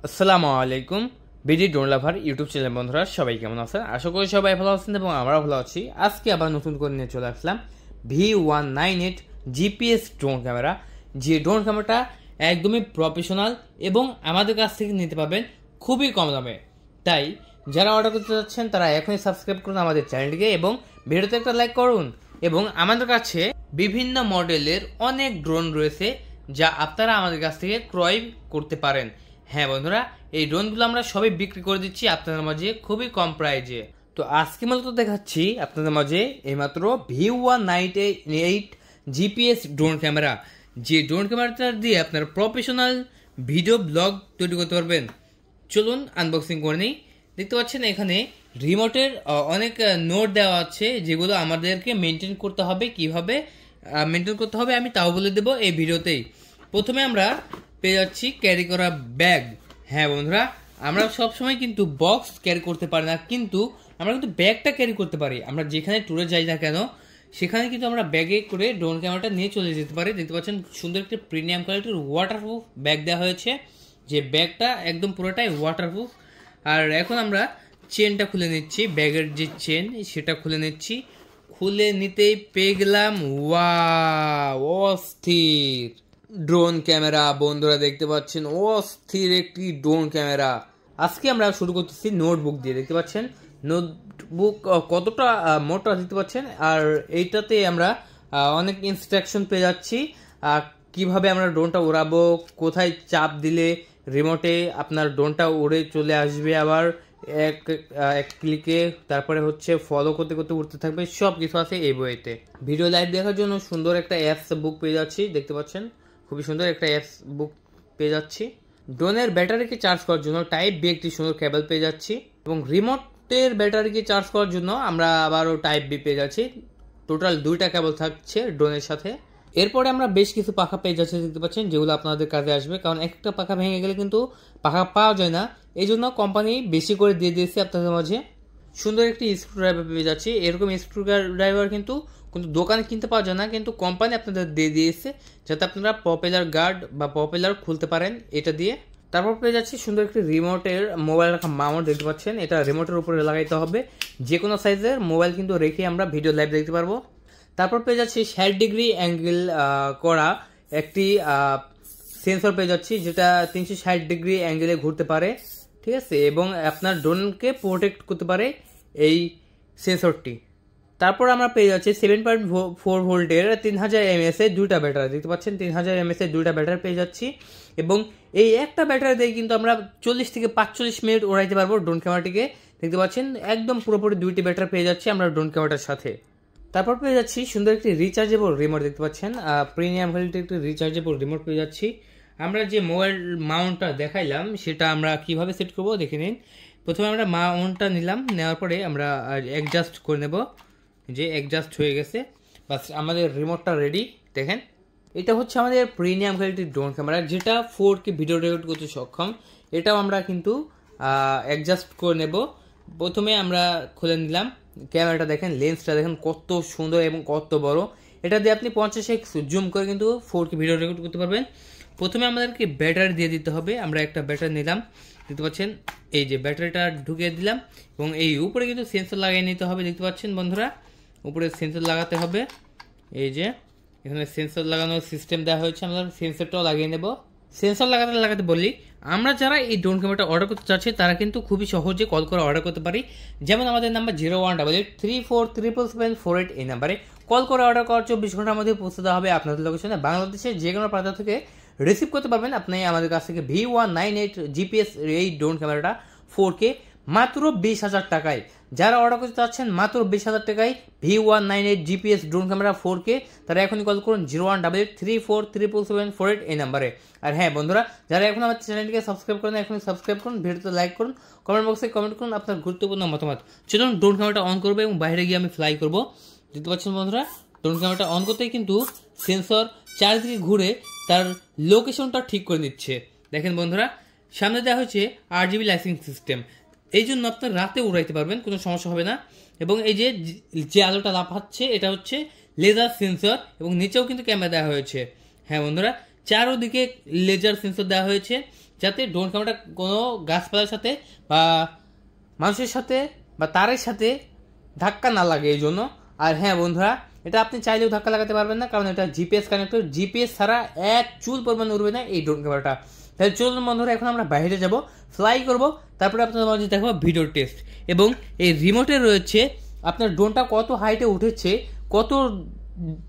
আসসালামু আলাইকুম BD drone লাভার YouTube channel বন্ধুরা সবাই কেমন আছেন? আশা করি সবাই ভালো আছেন এবং আমরাও ভালো আছি। আজকে আবার নতুন করে নিয়ে চলে আসলাম V198 জিপিএস ড্রোন ক্যামেরা। যে ড্রোন ক্যামেরাটা একদমই প্রফেশনাল এবং আমাদের কাছ থেকে নিতে পারবেন খুবই কম দামে। তাই যারা অর্ডার করতে যাচ্ছেন তারা এখনই সাবস্ক্রাইব করুন আমাদের চ্যানেলটিকে এবং ভিডিওতে একটা লাইক করুন। এবং আমাদের কাছে বিভিন্ন মডেলের অনেক ড্রোন রয়েছে যা আপনারা আমাদের কাছ থেকে ক্রয় করতে পারেন। হ্যাঁ বন্ধুরা, এই ড্রোনগুলো আমরা সবই বিক্রি করে দিচ্ছি আপনাদের মাঝে খুবই কম প্রাইজে। তো আজকে মূলত দেখাচ্ছি আপনাদের মাঝে এইমাত্র V198 জিপিএস ড্রোন ক্যামেরা। যে ড্রোন ক্যামেরাটা দিয়ে আপনারা প্রফেশনাল ভিডিও ব্লগ তৈরি করতে পারবেন। চলুন আনবক্সিং করে নিই। দেখতে পাচ্ছেন এখানে রিমোটের অনেক নোট দেওয়া আছে যেগুলো আমাদেরকে মেনটেন করতে হবে। কিভাবে মেনটেন করতে হবে আমি তাও বলে দেবো এই ভিডিওতেই। প্রথমে আমরা পেয়ে যাচ্ছি ক্যারি করা ব্যাগ। হ্যাঁ বন্ধুরা, আমরা সবসময় কিন্তু বক্স ক্যারি করতে পারি না, কিন্তু আমরা কিন্তু ব্যাগটা ক্যারি করতে পারি। আমরা যেখানে ট্যুরে যাই না কেন সেখানে কিন্তু আমরা ব্যাগে করে ড্রোন ক্যামেরাটা নিয়ে চলে যেতে পারি। দেখতে পাচ্ছেন সুন্দর একটি প্রিমিয়াম কোয়ালিটির ওয়াটারপ্রুফ ব্যাগ দেওয়া হয়েছে, যে ব্যাগটা একদম পুরোটাই ওয়াটারপ্রুফ। আর এখন আমরা চেনটা খুলে নিচ্ছি, ব্যাগের যে চেন সেটা খুলে নিচ্ছি। খুলে নিতেই পেয়ে গেলাম ওয়াও অস্থির ড্রোন ক্যামেরা। বন্ধুরা দেখতে পাচ্ছেন অস্থির একটি ড্রোন ক্যামেরা। আজকে আমরা শুরু করতেছি নোটবুক দিয়ে। দেখতে পাচ্ছেন নোটবুক কতটা মোটা দেখতে পাচ্ছেন। আর এইটাতে আমরা অনেক ইনস্ট্রাকশন পেয়ে যাচ্ছি কিভাবে আমরা ড্রোনটা উড়াবো, কোথায় চাপ দিলে রিমোটে আপনার ড্রোনটা উড়ে চলে আসবে, আবার এক ক্লিকে, তারপরে হচ্ছে ফলো করতে করতে উঠতে থাকবে। সব কিছু আছে এই বইতে। ভিডিও লাইভ দেখার জন্য সুন্দর একটা অ্যাপস বুক পেয়ে যাচ্ছি। দেখতে পাচ্ছেন খুবই সুন্দর একটা অ্যাপস বুক পেয়ে যাচ্ছি। ড্রোনের ব্যাটারিকে চার্জ করার জন্য টাইপ বি একটি সুন্দর কেবল পেয়ে যাচ্ছি এবং রিমোটের ব্যাটারিকে চার্জ করার জন্য আমরা আবারও টাইপ বি পেয়ে যাচ্ছি। টোটাল দুইটা কেবল থাকছে ড্রোনের সাথে। এরপরে আমরা বেশ কিছু পাখা পেয়ে যাচ্ছি দেখতে পাচ্ছেন, যেগুলো আপনাদের কাজে আসবে, কারণ একটা পাখা ভেঙে গেলে কিন্তু পাখা পাওয়া যায় না। এই জন্য কোম্পানি বেশি করে দিয়ে দিয়েছে আপনাদের মাঝে। সুন্দর একটি স্ক্রুড্রাইভার পেয়ে যাচ্ছি। এরকম স্ক্রুড্রাইভার কিন্তু দোকানে কিনতে পাওয়া যায় না, কিন্তু কোম্পানি আপনাদের দিয়ে দিয়েছে যাতে আপনারা পপুলার গার্ড বা পপুলার খুলতে পারেন এটা দিয়ে। তারপর পেয়ে যাচ্ছি সুন্দর একটি রিমোটের মোবাইল রাখা মাউন্ট। দেখতে পাচ্ছেন এটা রিমোটের উপরে লাগাইতে হবে। যে কোনো সাইজের মোবাইল কিন্তু রেখে আমরা ভিডিও লাইভ দেখতে পারবো। তারপর পেয়ে যাচ্ছি 60 ডিগ্রি অ্যাঙ্গেল করা একটি সেন্সর পেয়ে যাচ্ছি, যেটা 360 ডিগ্রি অ্যাঙ্গেলে ঘুরতে পারে, ঠিক আছে, এবং আপনার ড্রোনকে প্রোটেক্ট করতে পারে এই সেন্সরটি। তারপর আমরা পেয়ে যাচ্ছি 7.4 ভোল্টের 3000 mAh এর দুইটা ব্যাটারি। দেখতে পাচ্ছেন 3000 mAh এর দুইটা ব্যাটারি পেয়ে যাচ্ছি এবং এই একটা ব্যাটারি দিয়ে কিন্তু আমরা 40 থেকে 45 মিনিট উড়াইতে পারবো ড্রোন ক্যামেরাটিকে। দেখতে পাচ্ছেন একদম পুরোপুরি দুইটি ব্যাটারি পেয়ে যাচ্ছি আমরা ড্রোন ক্যামেরাটার সাথে। তারপর পেয়ে যাচ্ছি সুন্দর একটি রিচার্জেবল রিমোট। দেখতে পাচ্ছেন প্রিমিয়াম কোয়ালিটির একটি রিচার্জেবল রিমোট পেয়ে যাচ্ছি। আমরা যে মোবাইল মাউন্টটা দেখাইলাম সেটা আমরা কিভাবে সেট করব দেখে নিন। প্রথমে আমরা মাউন্টটা নিলাম, নেওয়ার পরে আমরা অ্যাডজাস্ট করে নেব। যে অ্যাডজাস্ট হয়ে গেছে, বাস আমাদের রিমোটটা রেডি। দেখেন এটা হচ্ছে আমাদের প্রিমিয়াম কোয়ালিটির ড্রোন ক্যামেরা, যেটা 4K ভিডিও রেকর্ড করতে সক্ষম। এটাও আমরা কিন্তু অ্যাডজাস্ট করে নেব। প্রথমে আমরা খুলে নিলাম ক্যামেরাটা। দেখেন লেন্সটা দেখেন কত সুন্দর এবং কত বড়। এটা দিয়ে আপনি 50x জুম করে কিন্তু 4K ভিডিও রেকর্ড করতে পারবেন। প্রথমে আমাদেরকে ব্যাটারি দিয়ে দিতে হবে। আমরা একটা ব্যাটারি নিলাম, দেখতে পাচ্ছেন এই যে ব্যাটারিটা ঢুকিয়ে দিলাম এবং এই উপরে কিন্তু সেন্সর লাগিয়ে নিতে হবে। দেখতে পাচ্ছেন বন্ধুরা উপরে সেন্সর লাগাতে হবে। এই যে এখানে সেন্সর লাগানোর সিস্টেম দেওয়া হয়েছে, আমরা সেন্সরটাও লাগিয়ে নেব। সেন্সর লাগাতে বলি, আমরা যারা এই ড্রোন ক্যামেরাটা অর্ডার করতে চাচ্ছি তারা কিন্তু খুবই সহজে কল করে অর্ডার করতে পারি। যেমন আমাদের নাম্বার 0188347778 এই নাম্বারে কল করে অর্ডার করার 24 ঘন্টার মধ্যে পৌঁছে দেওয়া হবে আপনাদের লোকেশনে। বাংলাদেশের যে কোনো প্রান্ত থেকে রিসিভ করতে পারবেন আপনি আমাদের কাছ থেকে V198 জিপিএস এই ড্রোন ক্যামেরাটা 4K মাত্র 20,000 টাকায়। যারা অর্ডার করতে চাচ্ছেন মাত্র 20,000 টাকায় V198 GPS drone camera 4K, তারা এখনই কল করুন 0188347778 এই নাম্বারে। আর হ্যাঁ বন্ধুরা, যারা এখন আমার চ্যানেলটিকে সাবস্ক্রাইব করেন এখনই সাবস্ক্রাইব করুন, ভিডিওতে লাইক করুন, কমেন্ট বক্সে কমেন্ট করুন আপনার গুরুত্বপূর্ণ মতামত। চলুন ড্রোন ক্যামেরাটা অন করবো এবং বাইরে গিয়ে আমি ফ্লাই করবো। দেখতে পাচ্ছেন বন্ধুরা ড্রোন ক্যামেরাটা অন করতেই কিন্তু সেন্সর চারিদিকে ঘুরে তার লোকেশনটা ঠিক করে দিচ্ছে। দেখেন বন্ধুরা সামনে দেওয়া হয়েছে RGB লাইটিং সিস্টেম, এই জন্য আপনার রাতে উড়াইতে পারবেন, কোনো সমস্যা হবে না। এবং এই যে আলোটা লাফাচ্ছে এটা হচ্ছে লেজার সেন্সর এবং নিচেও কিন্তু ক্যামেরা দেওয়া হয়েছে। হ্যাঁ বন্ধুরা চারোদিকে লেজার সেন্সর দেওয়া হয়েছে যাতে ড্রোন ক্যামেরাটা কোনো গাছপালার সাথে বা মানুষের সাথে বা তারের সাথে ধাক্কা না লাগে এই জন্য। আর হ্যাঁ বন্ধুরা, এটা আপনি চাইলেও ধাক্কা লাগাতে পারবেন না, কারণ এটা জিপিএস কানেক্টর, জিপিএস ছাড়া এক চুল পরিমাণ উড়বে না এই ড্রোন ক্যামেরাটা। তাহলে চলুন বন্ধুরা, এখন আমরা বাইরে যাব, ফ্লাই করব, তারপরে আপনাদের মাঝে দেখো ভিডিও টেস্ট। এবং এই রিমোটে রয়েছে আপনার ড্রোনটা কত হাইটে উঠেছে, কত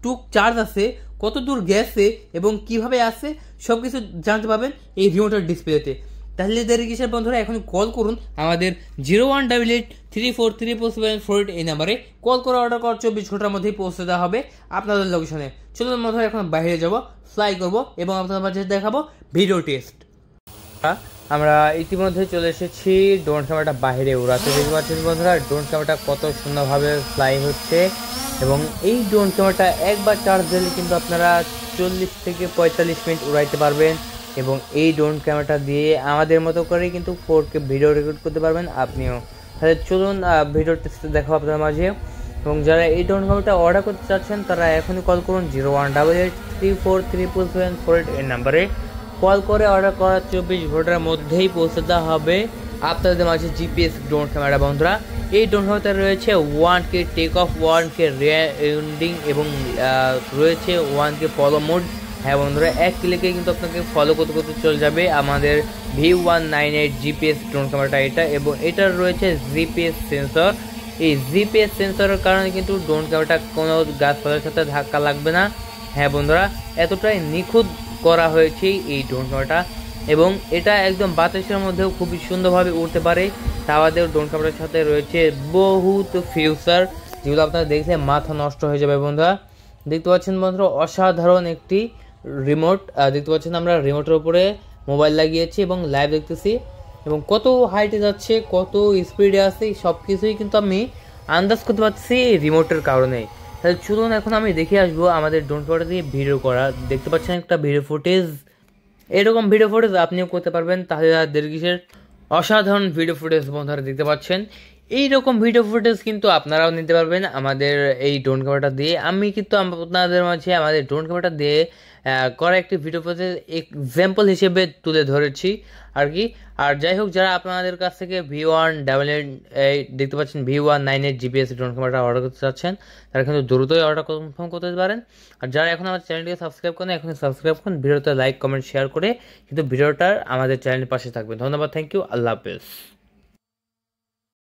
টুক চার্জ আছে, কত দূর গেছে এবং কিভাবে আসছে সব কিছু জানতে পারবেন এই রিমোটের ডিসপ্লেতে। তাহলে দেরি কিসের বন্ধুরা, এখন কল করুন আমাদের 018834344748 এই নাম্বারে কল করে অর্ডার করার 24 ঘন্টার মধ্যেই পৌঁছে দেওয়া হবে আপনাদের লোকেশনে। চলুন বন্ধুরা, এখন বাইরে যাব, ফ্লাই করব এবং আপনাদের মাঝে দেখাবো ভিডিও টেস্ট। আমরা ইতিমধ্যে চলে এসেছি ড্রোন ক্যামেরাটা বাইরে উড়াতে। দেখতে পাচ্ছেন বন্ধুরা, ড্রোন ক্যামেরাটা কত সুন্দরভাবে ফ্লাই হচ্ছে। এবং এই ড্রোন ক্যামেরাটা একবার চার্জ দিলে কিন্তু আপনারা 40 থেকে 45 মিনিট উড়াইতে পারবেন। এবং এই ড্রোন ক্যামেরাটা দিয়ে আমাদের মতো করে কিন্তু 4K ভিডিও রেকর্ড করতে পারবেন আপনিও। তাহলে চলুন ভিডিও টেস্ট দেখাবো আপনাদের মাঝে। এবং যারা এই ড্রোন ক্যামেরাটা অর্ডার করতে চাচ্ছেন তারা এখনই কল করুন 018834344748 এই নাম্বারে কল করে অর্ডার করার 24 ঘন্টার মধ্যেই পৌঁছে দেওয়া হবে আপনাদের মাঝে জিপিএস ড্রোন ক্যামেরা। বন্ধুরা, এই ড্রোন ক্যামেরাতে রয়েছে 1K take off, 1K rending এবং রয়েছে 1K ফলো মোড। হ্যাঁ বন্ধুরা, এক ক্লিকে কিন্তু আপনাকে ফলো করতে করতে চলে যাবে আমাদের V198 জিপিএস ড্রোন ক্যামেরাটা এটা। এবং এটার রয়েছে জিপিএস সেন্সর। এই জিপিএস সেন্সরের কারণে কিন্তু ড্রোন ক্যামেরাটা কোনো গাছপালার সাথে ধাক্কা লাগবে না। হ্যাঁ বন্ধুরা, এতটাই নিখুঁত করা হয়েছে এই ড্রোন ক্যামেরাটা। এবং এটা একদম বাতাসের মধ্যেও খুবই সুন্দরভাবে উড়তে পারে। তাওয়াদের ড্রোন ক্যামেরার সাথে রয়েছে বহুত ফিউচার, যেগুলো আপনারা দেখলে মাথা নষ্ট হয়ে যাবে। বন্ধুরা, দেখতে পাচ্ছেন বন্ধুরা, অসাধারণ একটি রিমোট। দেখতে পাচ্ছেন আমরা রিমোটের উপরে মোবাইল লাগিয়েছি এবং লাইভ দেখতেছি। এবং কত হাইটে যাচ্ছে, কত স্পিডে আছে, সব কিছুই কিন্তু আমি আন্দাজ করতে পারছি রিমোটের কারণে। তাহলে চলুন এখন আমি দেখে আসবো আমাদের ড্রোন ক্যামেরা দিয়ে ভিডিও করা। দেখতে পাচ্ছেন একটা ভিডিও ফুটেজ, এরকম ভিডিও ফুটেজ আপনিও করতে পারবেন। তাহলে দেড় অসাধারণ ভিডিও ফুটেজ বন্ধুরা দেখতে পাচ্ছেন। এইরকম ভিডিও ফুটেজ কিন্তু আপনারাও নিতে পারবেন আমাদের এই ড্রোন ক্যামেরাটা দিয়ে। আমি কিন্তু আপনাদের মাঝে আমাদের ড্রোন ক্যামেরাটা দিয়ে করা একটি ভিডিও ফুটেজ এক্সাম্পল হিসেবে তুলে ধরেছি আর কি। আর যাই হোক, যারা আপনাদের কাছ থেকে V188 দেখতে পাচ্ছেন V198 জিপিএস ড্রোন ক্যামেরাটা অর্ডার করতে চাচ্ছেন, তারা কিন্তু দ্রুতই অর্ডার কনফার্ম করতে পারেন। আর যারা এখন আমাদের চ্যানেলটিকে সাবস্ক্রাইব করেন, এখন সাবস্ক্রাইব করুন, ভিডিওতে লাইক কমেন্ট শেয়ার করে কিন্তু ভিডিওটার আমাদের চ্যানেলের পাশে থাকবেন। ধন্যবাদ, থ্যাংক ইউ, আল্লাহ হাফেজ।